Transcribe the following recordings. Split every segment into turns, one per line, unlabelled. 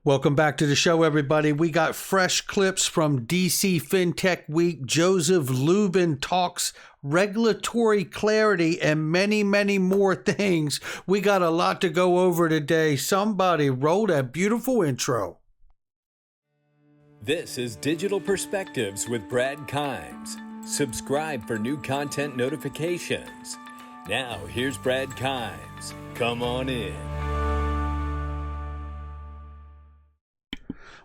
Welcome back to the show, everybody. We got fresh clips from DC FinTech Week. Joseph Lubin talks regulatory clarity and many, many more things. We got a lot to go over today. Somebody roll that beautiful intro.
This is Digital Perspectives with Brad Kimes. Subscribe for new content notifications. Now, here's Brad Kimes. Come on in.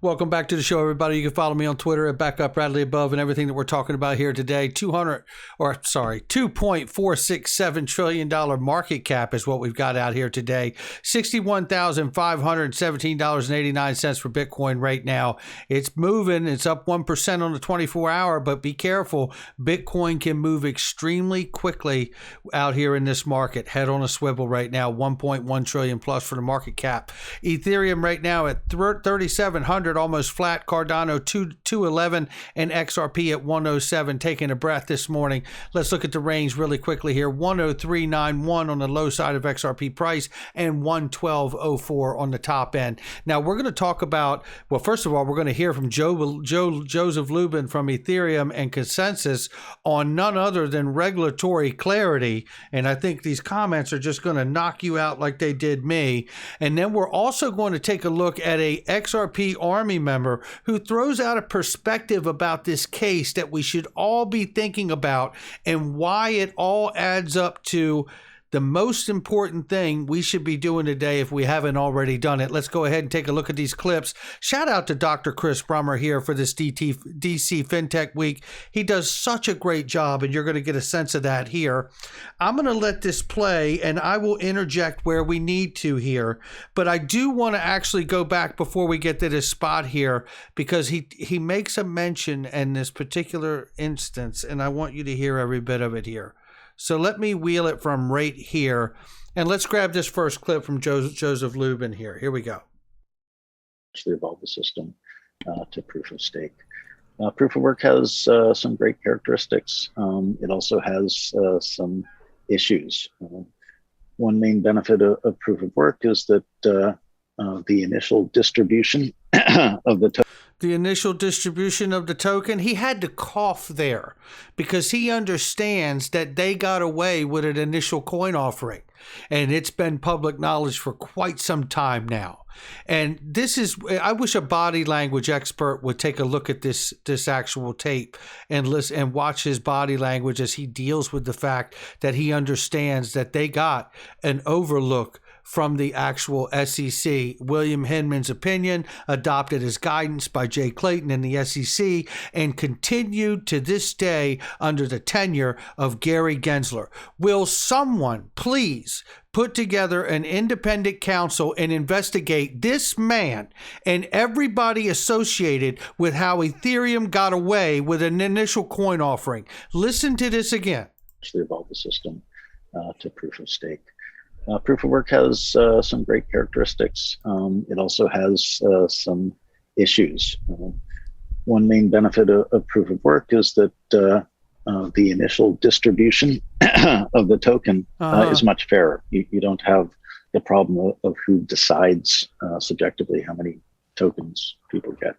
Welcome back to the show, everybody. You can follow me on Twitter at BackupBradleyAbove, and everything that we're talking about here today. $2.467 trillion market cap is what we've got out here today. $61,517.89 for Bitcoin right now. It's moving. It's up 1% on the 24-hour, but be careful. Bitcoin can move extremely quickly out here in this market. Head on a swivel right now. 1.1 trillion plus for the market cap. Ethereum right now at 3,700. Almost flat. Cardano 211 and XRP at 107. Taking a breath this morning. Let's look at the range really quickly here. 103.91 on the low side of XRP price and 112.04 on the top end. Now we're going to talk about, well, first of all, we're going to hear from Joseph Lubin from Ethereum and Consensus on none other than regulatory clarity. And I think these comments are just going to knock you out like they did me. And then we're also going to take a look at a XRP Army member who throws out a perspective about this case that we should all be thinking about and why it all adds up to the most important thing we should be doing today if we haven't already done it. Let's go ahead and take a look at these clips. Shout out to Dr. Chris Brummer here for this DC FinTech Week. He does such a great job, and you're going to get a sense of that here. I'm going to let this play, and I will interject where we need to here. But I do want to actually go back before we get to this spot here, because he makes a mention in this particular instance, and I want you to hear every bit of it here. So let me wheel it from right here, and let's grab this first clip from Joseph Lubin here. Here we go.
Actually evolve the system to proof of stake. Proof of work has some great characteristics. It also has some issues. One main benefit of proof of work is that the initial distribution of the token.
The initial distribution of the token, he had to cough there because he understands that they got away with an initial coin offering. And it's been public knowledge for quite some time now. And this is, I wish a body language expert would take a look at this actual tape and listen and watch his body language as he deals with the fact that he understands that they got an overlook from the actual SEC. William Hinman's opinion, adopted as guidance by Jay Clayton and the SEC, and continued to this day under the tenure of Gary Gensler. Will someone please put together an independent counsel and investigate this man and everybody associated with how Ethereum got away with an initial coin offering? Listen to this again.
Actually evolve the system to proof of stake. Proof of work has some great characteristics. It also has some issues. One main benefit of proof of work is that the initial distribution of the token is much fairer. You don't have the problem of who decides subjectively how many tokens people get.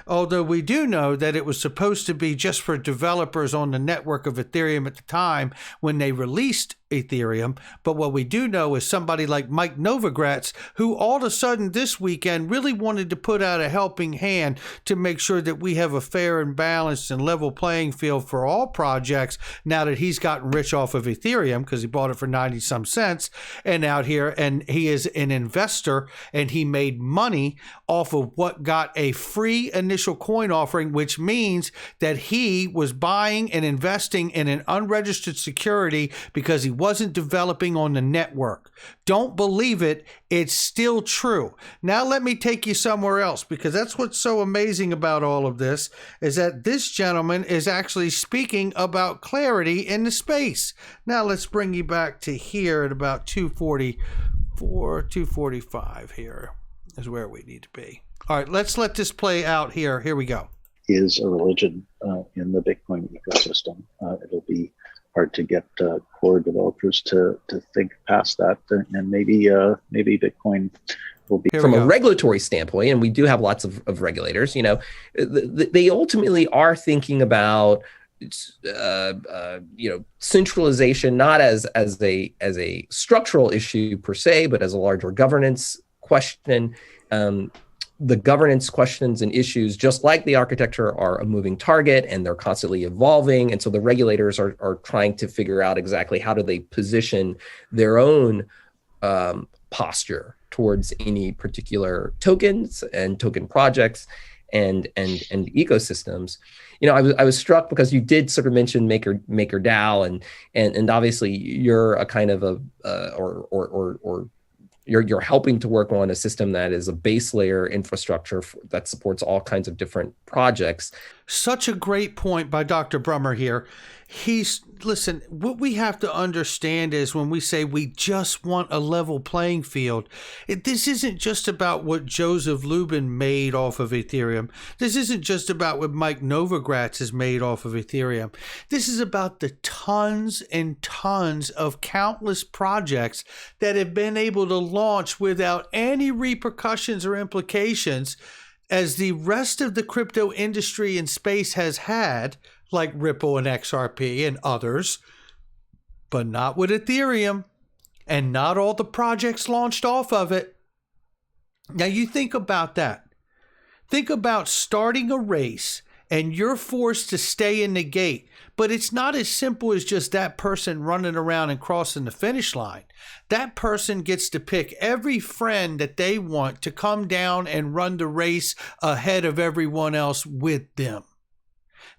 Although we do know that it was supposed to be just for developers on the network of Ethereum at the time when they released Ethereum. But what we do know is somebody like Mike Novogratz, who all of a sudden this weekend really wanted to put out a helping hand to make sure that we have a fair and balanced and level playing field for all projects now that he's gotten rich off of Ethereum because he bought it for 90 some cents and out here, and he is an investor and he made money off of what got a free initial coin offering, which means that he was buying and investing in an unregistered security because he wasn't developing on the network. Don't believe it. It's still true. Now let me take you somewhere else, because that's what's so amazing about all of this, is that this gentleman is actually speaking about clarity in the space. Now let's bring you back to here at about 244, 245 here is where we need to be. All right, let's let this play out here. Here we go.
Is a religion in the Bitcoin ecosystem. It'll be hard to get core developers to think past that, and maybe Bitcoin will be
from a regulatory standpoint, and we do have lots of regulators, they ultimately are thinking about centralization, not as a structural issue per se, but as a larger governance question. The governance questions and issues, just like the architecture, are a moving target, and they're constantly evolving. And so the regulators are trying to figure out exactly how do they position their own posture towards any particular tokens and token projects and ecosystems. I was struck because you did sort of mention MakerDAO, and obviously you're a kind of you're helping to work on a system that is a base layer infrastructure that supports all kinds of different projects.
Such a great point by Dr. Brummer here. Listen, what we have to understand is when we say we just want a level playing field, this isn't just about what Joseph Lubin made off of Ethereum. This isn't just about what Mike Novogratz has made off of Ethereum. This is about the tons and tons of countless projects that have been able to launch without any repercussions or implications, as the rest of the crypto industry and space has had, like Ripple and XRP and others, but not with Ethereum, and not all the projects launched off of it. Now you think about that. Think about starting a race and you're forced to stay in the gate, but it's not as simple as just that person running around and crossing the finish line. That person gets to pick every friend that they want to come down and run the race ahead of everyone else with them.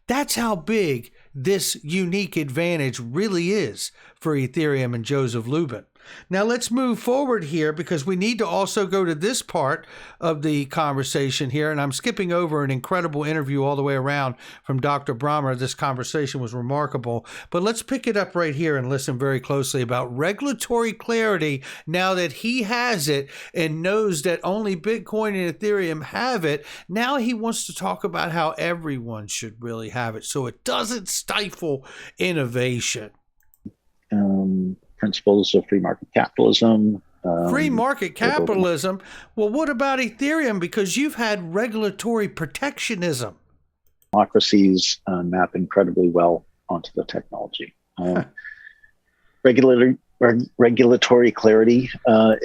That's how big this unique advantage really is for Ethereum and Joseph Lubin. Now let's move forward here, because we need to also go to this part of the conversation here. And I'm skipping over an incredible interview all the way around from Dr. Brummer. This conversation was remarkable. But let's pick it up right here and listen very closely about regulatory clarity now that he has it and knows that only Bitcoin and Ethereum have it. Now he wants to talk about how everyone should really have it so it doesn't stifle innovation.
Principles of free market capitalism.
Free market capitalism? Well, what about Ethereum? Because you've had regulatory protectionism.
Democracies map incredibly well onto the technology. Regulatory clarity.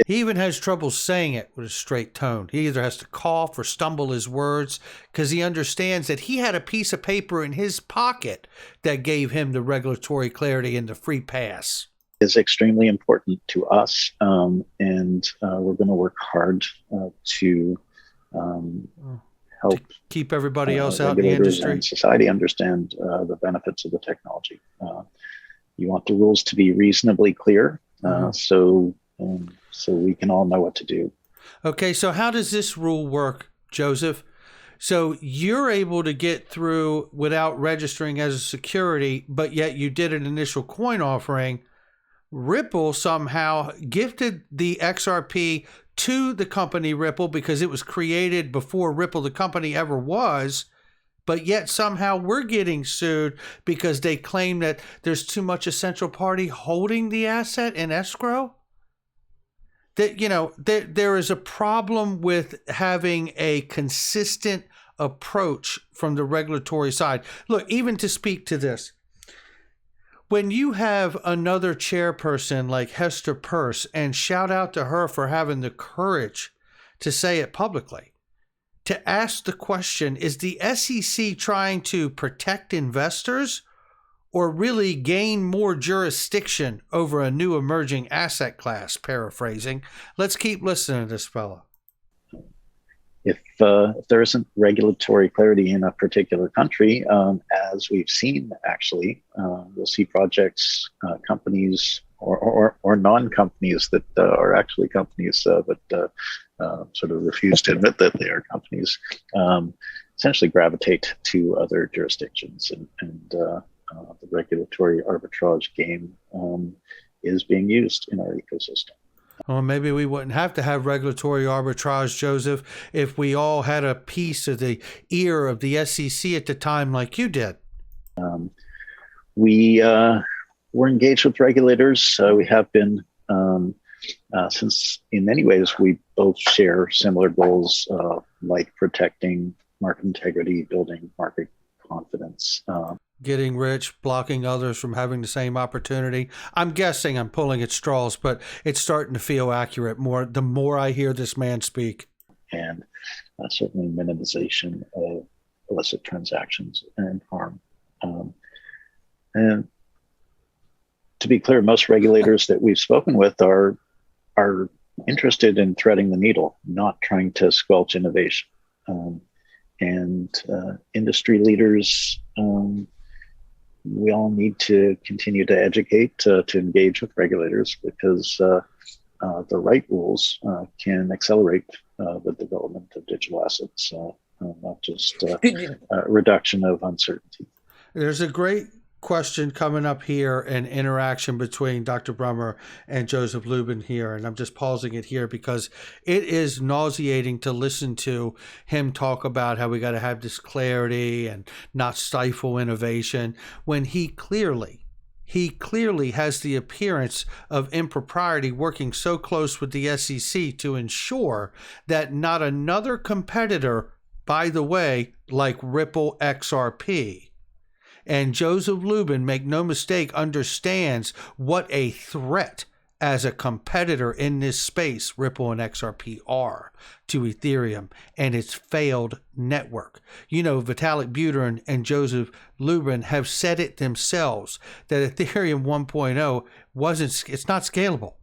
He even has trouble saying it with a straight tone. He either has to cough or stumble his words because he understands that he had a piece of paper in his pocket that gave him the regulatory clarity and the free pass.
Is extremely important to us, and we're going to work hard to help
keep everybody else out in the industry
and society understand the benefits of the technology. You want the rules to be reasonably clear, so we can all know what to do.
Okay, so how does this rule work, Joseph? So you're able to get through without registering as a security, but yet you did an initial coin offering. Ripple somehow gifted the XRP to the company Ripple because it was created before Ripple, the company, ever was. But yet somehow we're getting sued because they claim that there's too much a central party holding the asset in escrow. That, there is a problem with having a consistent approach from the regulatory side. Look, even to speak to this, when you have another chairperson like Hester Peirce, and shout out to her for having the courage to say it publicly, to ask the question, is the SEC trying to protect investors or really gain more jurisdiction over a new emerging asset class? Paraphrasing. Let's keep listening to this fella.
If there isn't regulatory clarity in a particular country, as we've seen, actually, you'll see projects, companies, or non-companies that are actually companies, but sort of refuse to admit that they are companies, essentially gravitate to other jurisdictions, and the regulatory arbitrage game is being used in our ecosystem.
Well, maybe we wouldn't have to have regulatory arbitrage, Joseph, if we all had a piece of the ear of the SEC at the time like you did.
We're engaged with regulators. We have been since in many ways we both share similar goals, like protecting market integrity, building market confidence.
Getting rich, blocking others from having the same opportunity. I'm guessing I'm pulling at straws, but it's starting to feel accurate the more I hear this man speak.
And certainly minimization of illicit transactions and harm. And to be clear, most regulators that we've spoken with are interested in threading the needle, not trying to squelch innovation. And industry leaders, we all need to continue to educate, to engage with regulators, because the right rules can accelerate the development of digital assets, not just reduction of uncertainty.
There's a great question coming up here, an interaction between Dr. Brummer and Joseph Lubin here, and I'm just pausing it here because it is nauseating to listen to him talk about how we got to have this clarity and not stifle innovation when he clearly has the appearance of impropriety, working so close with the SEC to ensure that not another competitor, by the way, like Ripple XRP. And Joseph Lubin, make no mistake, understands what a threat as a competitor in this space Ripple and XRP are to Ethereum and its failed network. You know, Vitalik Buterin and Joseph Lubin have said it themselves that Ethereum 1.0 it's not scalable.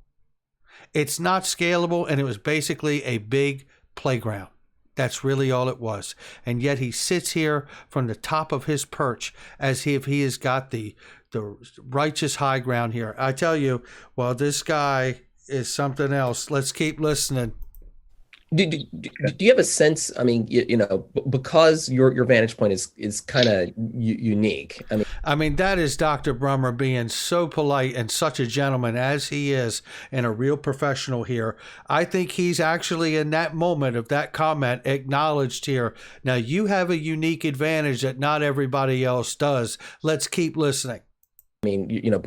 It's not scalable, and it was basically a big playground. That's really all it was. And yet he sits here from the top of his perch as if he has got the righteous high ground here. I tell you, well, this guy is something else. Let's keep listening.
Do you have a sense? I mean, you know, because your vantage point is kind of unique.
I mean, that is Dr. Brummer being so polite and such a gentleman as he is, and a real professional here. I think he's actually in that moment of that comment acknowledged here. Now, you have a unique advantage that not everybody else does. Let's keep listening.
I mean, you know,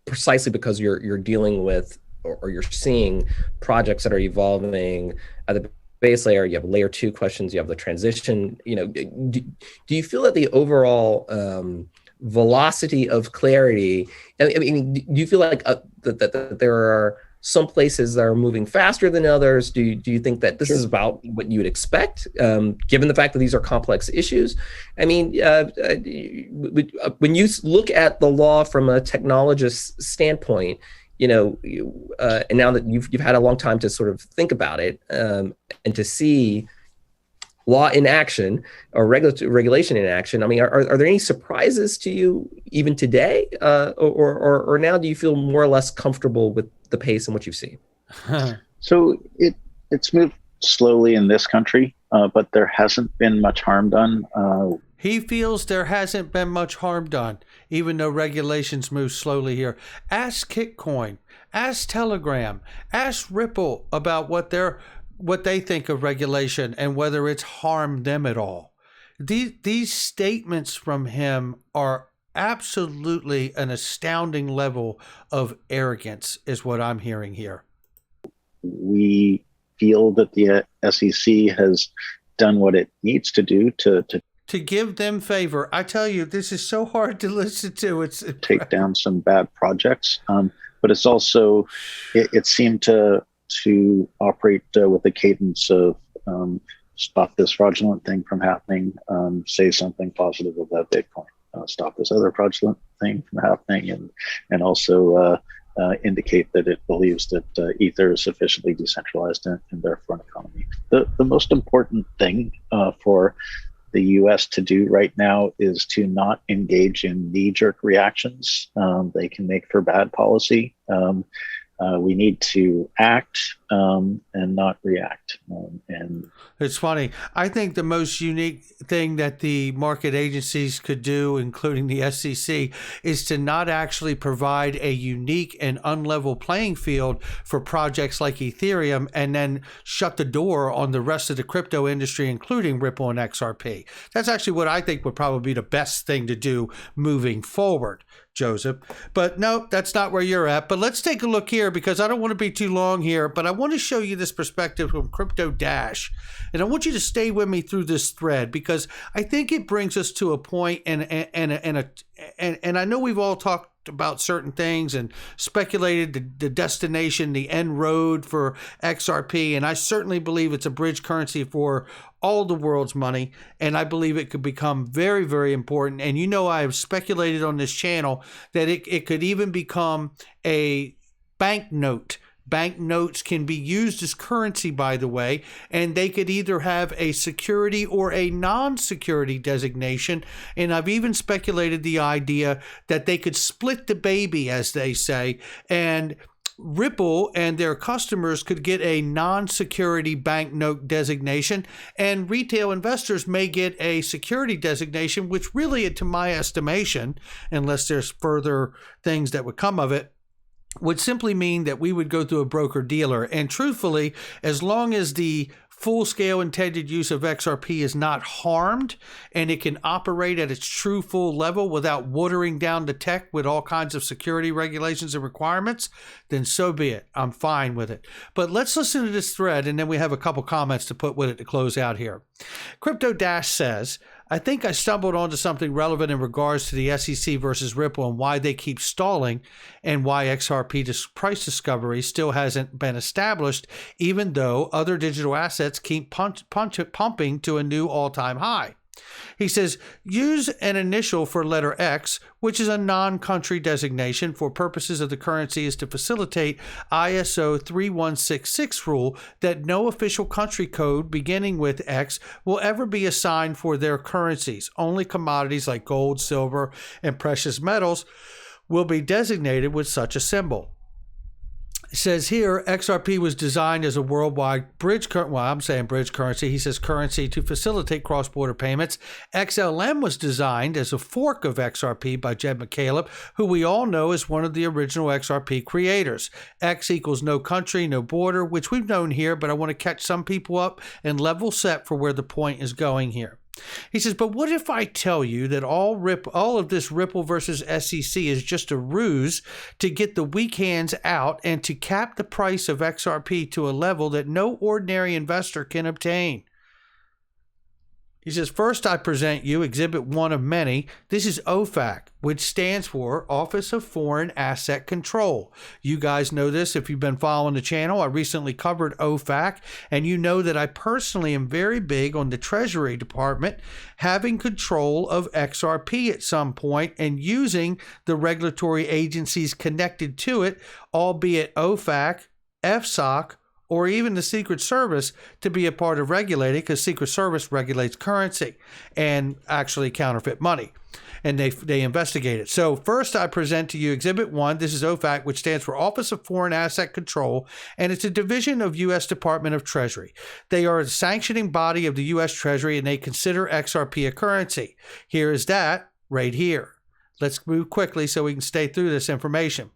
precisely because you're dealing with, or you're seeing projects that are evolving at the base layer. You have layer 2 questions, you have the transition. You know, do you feel that the overall velocity of clarity, I mean, do you feel like that there are some places that are moving faster than others? Do you think that this is about what you would expect, given the fact that these are complex issues? I mean, when you look at the law from a technologist standpoint, you know, and now that you've had a long time to sort of think about it, and to see law in action or regulation in action, I mean, are there any surprises to you even today, or now do you feel more or less comfortable with the pace and what you've seen?
So it's moved slowly in this country, but there hasn't been much harm done.
He feels there hasn't been much harm done, even though regulations move slowly here. Ask Kitcoin, ask Telegram, ask Ripple about what they think of regulation and whether it's harmed them at all. These statements from him are absolutely an astounding level of arrogance, is what I'm hearing here.
We feel that the SEC has done what it needs to do to
give them favor. I tell you, this is so hard to listen to. It's
take down some bad projects, but it's also it seemed to operate with a cadence of stop this fraudulent thing from happening, say something positive about Bitcoin, stop this other fraudulent thing from happening, and also indicate that it believes that Ether is sufficiently decentralized and therefore an economy. The most important thing for the U.S. to do right now is to not engage in knee-jerk reactions. They can make for bad policy. We need to act and not react. And
it's funny. I think the most unique thing that the market agencies could do, including the SEC, is to not actually provide a unique and unlevel playing field for projects like Ethereum and then shut the door on the rest of the crypto industry, including Ripple and XRP. That's actually what I think would probably be the best thing to do moving forward, Joseph. But no, that's not where you're at. But let's take a look here, because I don't want to be too long here, but I want to show you this perspective from Crypto Dash. And I want you to stay with me through this thread, because I think it brings us to a point, and I know we've all talked about certain things and speculated the destination, the end road for XRP. And I certainly believe it's a bridge currency for all the world's money. And I believe it could become very, very important. And you know, I have speculated on this channel that it could even become a banknote. Banknotes can be used as currency, by the way, and they could either have a security or a non-security designation. And I've even speculated the idea that they could split the baby, as they say, and Ripple and their customers could get a non-security banknote designation, and retail investors may get a security designation, which really, to my estimation, unless there's further things that would come of it, would simply mean that we would go through a broker dealer. And truthfully, as long as the full-scale intended use of XRP is not harmed and it can operate at its true full level without watering down the tech with all kinds of security regulations and requirements, then so be it. I'm fine with it. But let's listen to this thread, and then we have a couple comments to put with it to close out here. Crypto Dash says, I think I stumbled onto something relevant in regards to the SEC versus Ripple and why they keep stalling, and why XRP price discovery still hasn't been established, even though other digital assets keep pumping to a new all-time high. He says, use an initial for letter X, which is a non-country designation for purposes of the currency, is to facilitate ISO 3166 rule that no official country code beginning with X will ever be assigned for their currencies. Only commodities like gold, silver, and precious metals will be designated with such a symbol. It says here, XRP was designed as a worldwide bridge currency. He says currency to facilitate cross-border payments. XLM was designed as a fork of XRP by Jed McCaleb, who we all know is one of the original XRP creators. X equals no country, no border, which we've known here, but I want to catch some people up and level set for where the point is going here. He says, but what if I tell you that all of this Ripple versus SEC is just a ruse to get the weak hands out and to cap the price of XRP to a level that no ordinary investor can obtain? He says, first I present you Exhibit 1 of many. This is OFAC, which stands for Office of Foreign Asset Control. You guys know this if you've been following the channel. I recently covered OFAC, and you know that I personally am very big on the Treasury Department having control of XRP at some point and using the regulatory agencies connected to it, albeit OFAC, FSOC, or even the Secret Service, to be a part of regulating, because Secret Service regulates currency and actually counterfeit money, and they investigate it. So first I present to you Exhibit 1. This is OFAC, which stands for Office of Foreign Asset Control, and it's a division of U.S. Department of Treasury. They are a sanctioning body of the U.S. Treasury, and they consider XRP a currency. Here is that right here. Let's move quickly so we can stay through this information.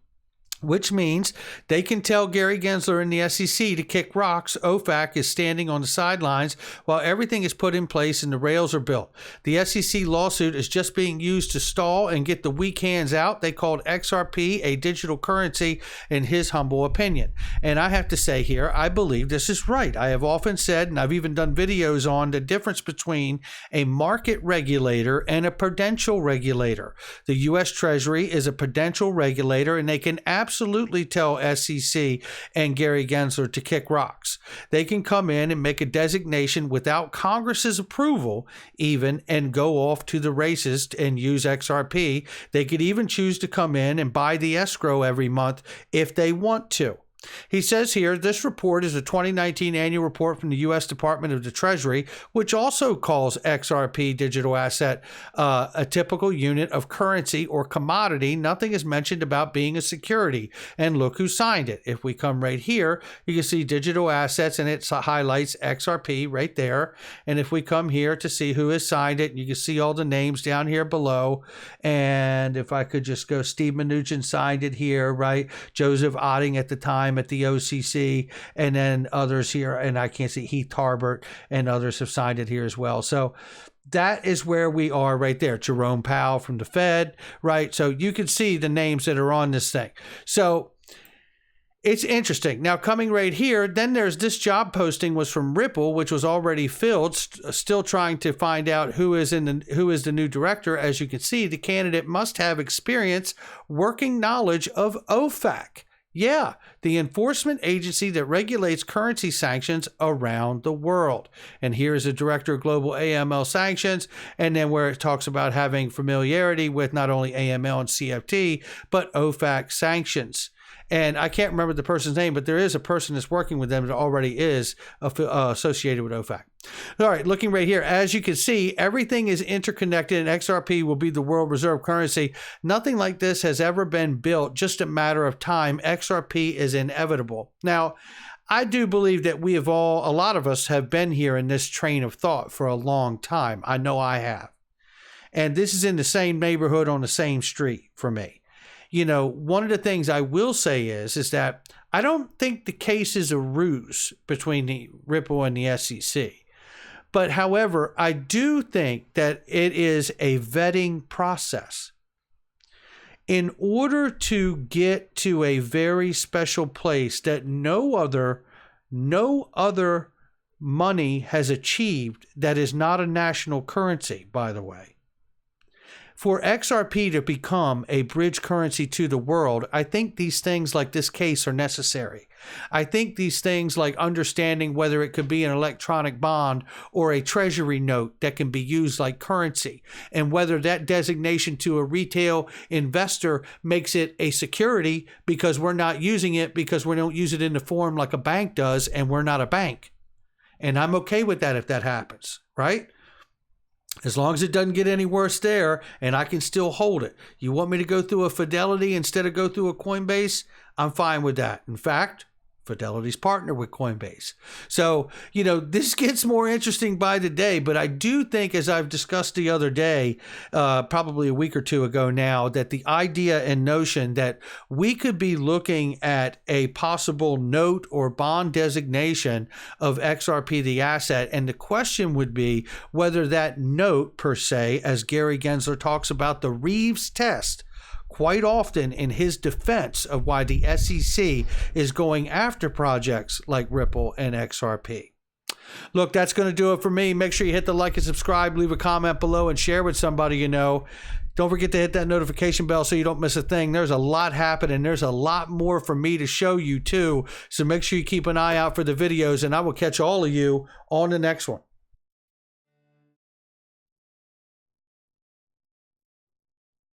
Which means they can tell Gary Gensler and the SEC to kick rocks. OFAC is standing on the sidelines while everything is put in place and the rails are built. The SEC lawsuit is just being used to stall and get the weak hands out. They called XRP a digital currency, in his humble opinion. And I have to say here, I believe this is right. I have often said, and I've even done videos on the difference between a market regulator and a prudential regulator. The U.S. Treasury is a prudential regulator, and they can absolutely tell SEC and Gary Gensler to kick rocks. They can come in and make a designation without Congress's approval even and go off to the races and use XRP. They could even choose to come in and buy the escrow every month if they want to. He says here, this report is a 2019 annual report from the U.S. Department of the Treasury, which also calls XRP digital asset a typical unit of currency or commodity. Nothing is mentioned about being a security. And look who signed it. If we come right here, you can see digital assets, and it highlights XRP right there. And if we come here to see who has signed it, you can see all the names down here below. And if I could just go, Steve Mnuchin signed it here, right? Joseph Otting at the time at the OCC, and then others here, and I can't see, Heath Tarbert and others have signed it here as well. So that is where we are right there. Jerome Powell from the Fed, right? So you can see the names that are on this thing. So it's interesting. Now coming right here, then there's this job posting was from Ripple, which was already filled, still trying to find out who is the new director. As you can see, the candidate must have experience, working knowledge of OFAC. Yeah, the enforcement agency that regulates currency sanctions around the world. And here's the director of global AML sanctions. And then where it talks about having familiarity with not only AML and CFT, but OFAC sanctions. And I can't remember the person's name, but there is a person that's working with them that already is associated with OFAC. All right, looking right here, as you can see, everything is interconnected, and XRP will be the world reserve currency. Nothing like this has ever been built, just a matter of time. XRP is inevitable. Now, I do believe that a lot of us have been here in this train of thought for a long time. I know I have. And this is in the same neighborhood on the same street for me. You know, one of the things I will say is that I don't think the case is a ruse between the Ripple and the SEC. But however, I do think that it is a vetting process. In order to get to a very special place that no other money has achieved that is not a national currency, by the way. For XRP to become a bridge currency to the world, I think these things like this case are necessary. I think these things like understanding whether it could be an electronic bond or a treasury note that can be used like currency, and whether that designation to a retail investor makes it a security because we're not using it because we don't use it in the form like a bank does, and we're not a bank. And I'm okay with that if that happens, right? As long as it doesn't get any worse there and I can still hold it. You want me to go through a Fidelity instead of go through a Coinbase? I'm fine with that. In fact, Fidelity's partner with Coinbase. So, you know, this gets more interesting by the day, but I do think, as I've discussed the other day, probably a week or two ago now, that the idea and notion that we could be looking at a possible note or bond designation of XRP, the asset, and the question would be whether that note per se, as Gary Gensler talks about the Reeves test, quite often in his defense of why the SEC is going after projects like Ripple and XRP. Look, that's going to do it for me. Make sure you hit the like and subscribe, leave a comment below, and share with somebody you know. Don't forget to hit that notification bell so you don't miss a thing. There's a lot happening. There's a lot more for me to show you too. So make sure you keep an eye out for the videos, and I will catch all of you on the next one.